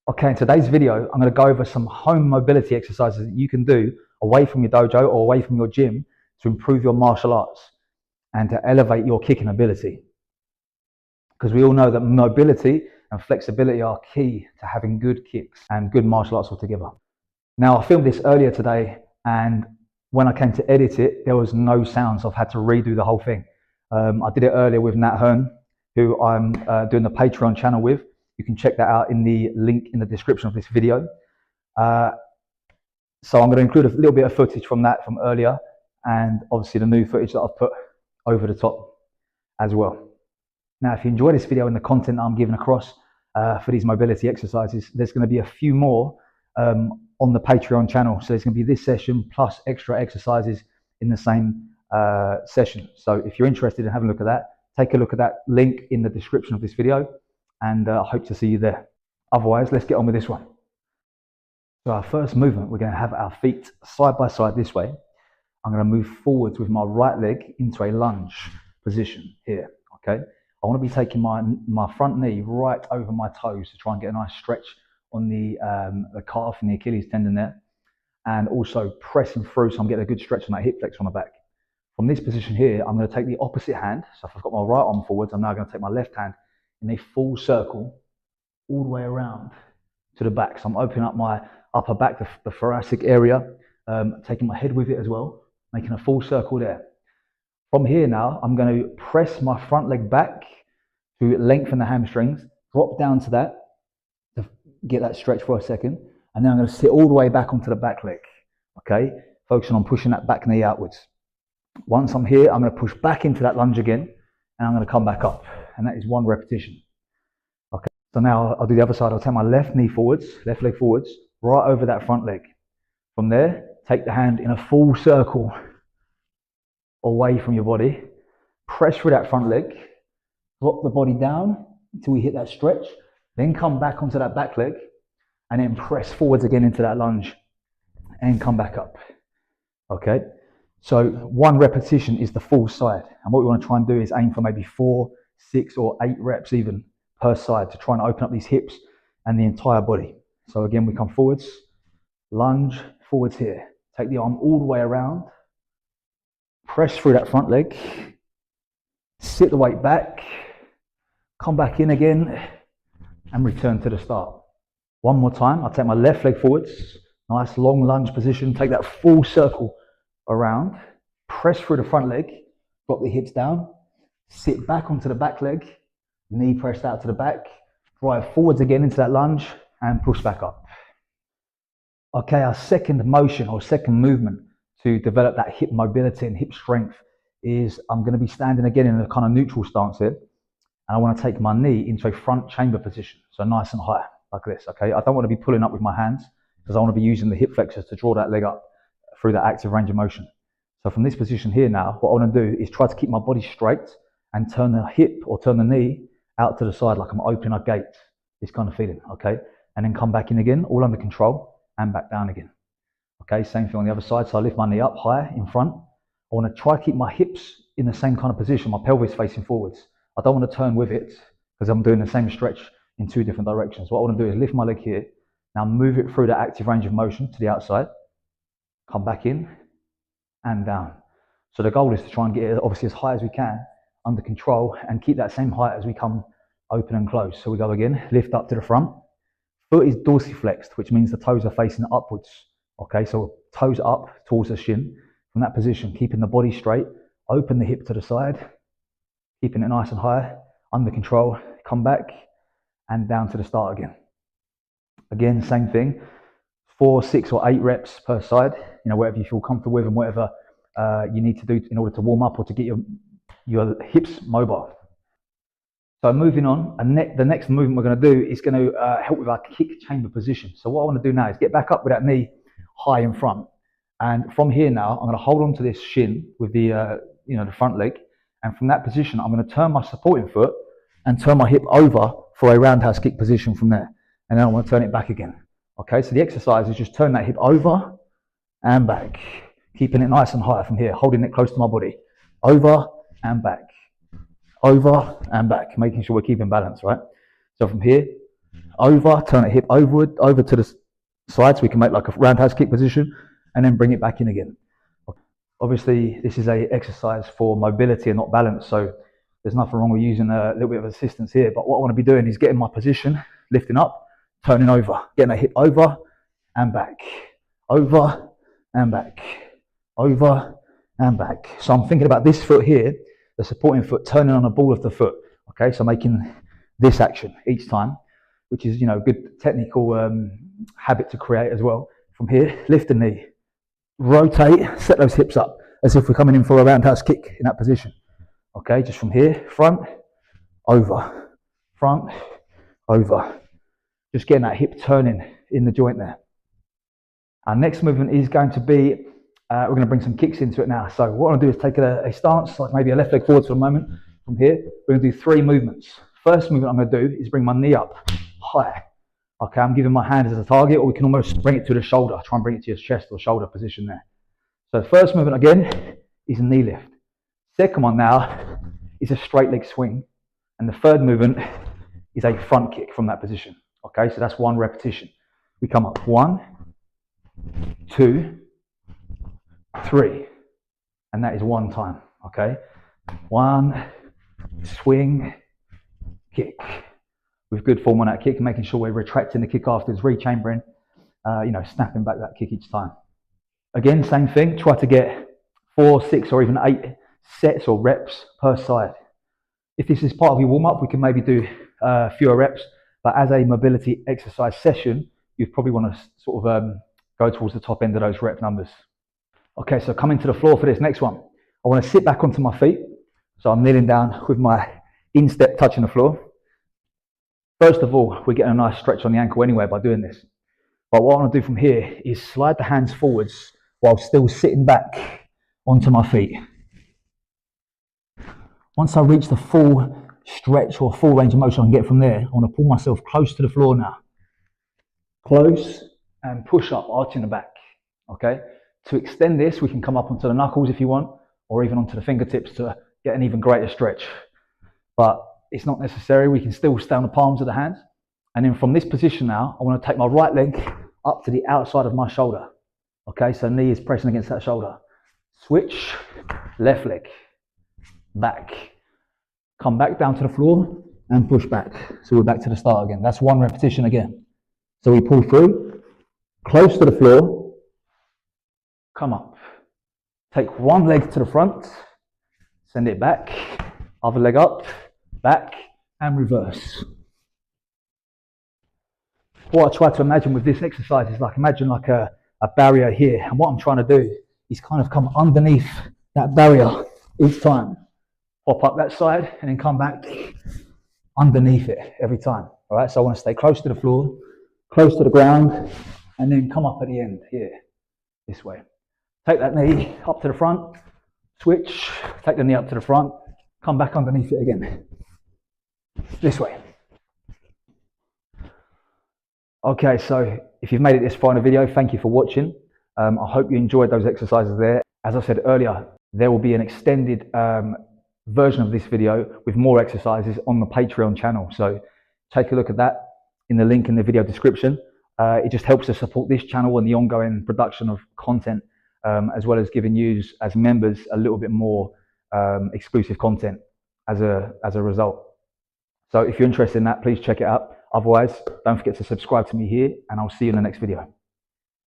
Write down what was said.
Okay, in today's video, I'm going to go over some home mobility exercises that you can do away from your dojo or away from your gym to improve your martial arts and to elevate your kicking ability. Because we all know that mobility and flexibility are key to having good kicks and good martial arts altogether. Now, I filmed this earlier today, and when I came to edit it, there was no sound, so I've had to redo the whole thing. I did it earlier with Nat Hearn, who I'm doing the Patreon channel with. You can check that out in the link in the description of this video. So I'm going to include a little bit of footage from that from earlier, and obviously the new footage that I've put over the top as well. Now, if you enjoy this video and the content that I'm giving across for these mobility exercises, there's going to be a few more on the Patreon channel. So there's going to be this session plus extra exercises in the same session. So if you're interested in having a look at that, take a look at that link in the description of this video, and I hope to see you there. Otherwise, let's get on with this one. So our first movement, we're going to have our feet side by side this way. I'm going to move forwards with my right leg into a lunge position here, okay? I want to be taking my front knee right over my toes to try and get a nice stretch on the calf and the Achilles tendon there, and also pressing through so I'm getting a good stretch on that hip flexor on the back. From this position here, I'm going to take the opposite hand. So if I've got my right arm forwards, I'm now going to take my left hand in a full circle all the way around to the back. So I'm opening up my upper back, the thoracic area, taking my head with it as well, making a full circle there. From here now, I'm going to press my front leg back to lengthen the hamstrings, drop down to that, to get that stretch for a second, and then I'm going to sit all the way back onto the back leg, okay? Focusing on pushing that back knee outwards. Once I'm here, I'm going to push back into that lunge again, and I'm going to come back up, and that is one repetition. Okay, so now I'll do the other side. I'll take my left knee forwards, left leg forwards, right over that front leg. From there, take the hand in a full circle away from your body, press through that front leg, drop the body down until we hit that stretch, then come back onto that back leg, and then press forwards again into that lunge, and come back up. Okay? So one repetition is the full side, and what we want to try and do is aim for maybe 4, 6 or 8 reps even per side to try and open up these hips and the entire body. So again, we come forwards, lunge, forwards here. Take the arm all the way around, press through that front leg, sit the weight back, come back in again, and return to the start. One more time, I'll take my left leg forwards, nice long lunge position, take that full circle around, press through the front leg, drop the hips down, sit back onto the back leg, knee pressed out to the back, drive forwards again into that lunge, and push back up. Okay, our second motion or second movement to develop that hip mobility and hip strength is I'm going to be standing again in a kind of neutral stance here, and I want to take my knee into a front chamber position, so nice and high like this. Okay, I don't want to be pulling up with my hands because I want to be using the hip flexors to draw that leg up through that active range of motion. So from this position here now, what I want to do is try to keep my body straight and turn the hip or turn the knee out to the side like I'm opening a gate, this kind of feeling, okay? And then come back in again, all under control, and back down again. Okay, same thing on the other side. So I lift my knee up high in front. I want to try to keep my hips in the same kind of position, my pelvis facing forwards. I don't want to turn with it because I'm doing the same stretch in 2 different directions. What I want to do is lift my leg here, now move it through the active range of motion to the outside, come back in and down. So the goal is to try and get it obviously as high as we can under control and keep that same height as we come open and close. So we go again, lift up to the front. Foot is dorsiflexed, which means the toes are facing upwards. Okay, so toes up towards the shin. From that position, keeping the body straight, open the hip to the side, keeping it nice and high, under control, come back and down to the start again. Again, same thing, 4, 6 or 8 reps per side, you know, whatever you feel comfortable with and whatever you need to do in order to warm up or to get your hips mobile. So moving on, the next movement we're going to do is going to help with our kick chamber position. So what I want to do now is get back up with that knee high in front. And from here now, I'm going to hold on to this shin with the the front leg. And from that position, I'm going to turn my supporting foot and turn my hip over for a roundhouse kick position from there. And then I want to turn it back again. Okay, so the exercise is just turn that hip over and back, keeping it nice and high from here, holding it close to my body. Over and back, making sure we're keeping balance, right? So from here, over, turn the hip over to the side so we can make like a roundhouse kick position, and then bring it back in again. Obviously, this is a exercise for mobility and not balance, so there's nothing wrong with using a little bit of assistance here. But what I want to be doing is getting my position, lifting up, turning over, getting a hip over and back, over and back, over and back. So I'm thinking about this foot here, the supporting foot, turning on the ball of the foot. Okay, so making this action each time, which is, you know, a good technical habit to create as well. From here, lift the knee, rotate, set those hips up as if we're coming in for a roundhouse kick in that position. Okay, just from here, front, over, just getting that hip turning in the joint there. Our next movement is going to be, we're going to bring some kicks into it now. So what I'm going to do is take a stance, like maybe a left leg forward for a moment. From here, we're going to do 3 movements. First movement I'm going to do is bring my knee up high. Okay, I'm giving my hand as a target, or we can almost bring it to the shoulder. Try and bring it to your chest or shoulder position there. So first movement again is a knee lift. Second one now is a straight leg swing. And the third movement is a front kick from that position. Okay, so that's 1 repetition. We come up 1, 2, 3. And that is 1 time. Okay, 1, swing, kick. With good form on that kick, and making sure we're retracting the kick afterwards, re-chambering, snapping back that kick each time. Again, same thing, try to get 4, 6 or even 8 sets or reps per side. If this is part of your warm-up, we can maybe do fewer reps, but as a mobility exercise session, you probably want to sort of go towards the top end of those rep numbers. Okay, so coming to the floor for this next one. I want to sit back onto my feet, so I'm kneeling down with my instep touching the floor. First of all, we're getting a nice stretch on the ankle anyway by doing this. But what I want to do from here is slide the hands forwards while still sitting back onto my feet. Once I reach the full stretch or full range of motion I can get from there, I want to pull myself close to the floor now. Close and push up, arching the back. Okay? To extend this, we can come up onto the knuckles if you want, or even onto the fingertips to get an even greater stretch. But it's not necessary. We can still stay on the palms of the hands. And then from this position now, I want to take my right leg up to the outside of my shoulder. Okay, so knee is pressing against that shoulder. Switch, left leg, back. Come back down to the floor and push back. So we're back to the start again. That's 1 repetition again. So we pull through, close to the floor, come up. Take 1 leg to the front, send it back, other leg up, back and reverse. What I try to imagine with this exercise is imagine a barrier here, and what I'm trying to do is kind of come underneath that barrier each time. Pop up that side and then come back underneath it every time. All right, so I want to stay close to the floor, close to the ground, and then come up at the end here, this way. Take that knee up to the front, switch, take the knee up to the front, come back underneath it again. This way. Okay, so if you've made it this far in the video, thank you for watching. I hope you enjoyed those exercises there. As I said earlier, there will be an extended version of this video with more exercises on the Patreon channel. So take a look at that in the link in the video description. It just helps to support this channel and the ongoing production of content, as well as giving you as members a little bit more exclusive content as a result. So if you're interested in that, please check it out. Otherwise, don't forget to subscribe to me here, and I'll see you in the next video.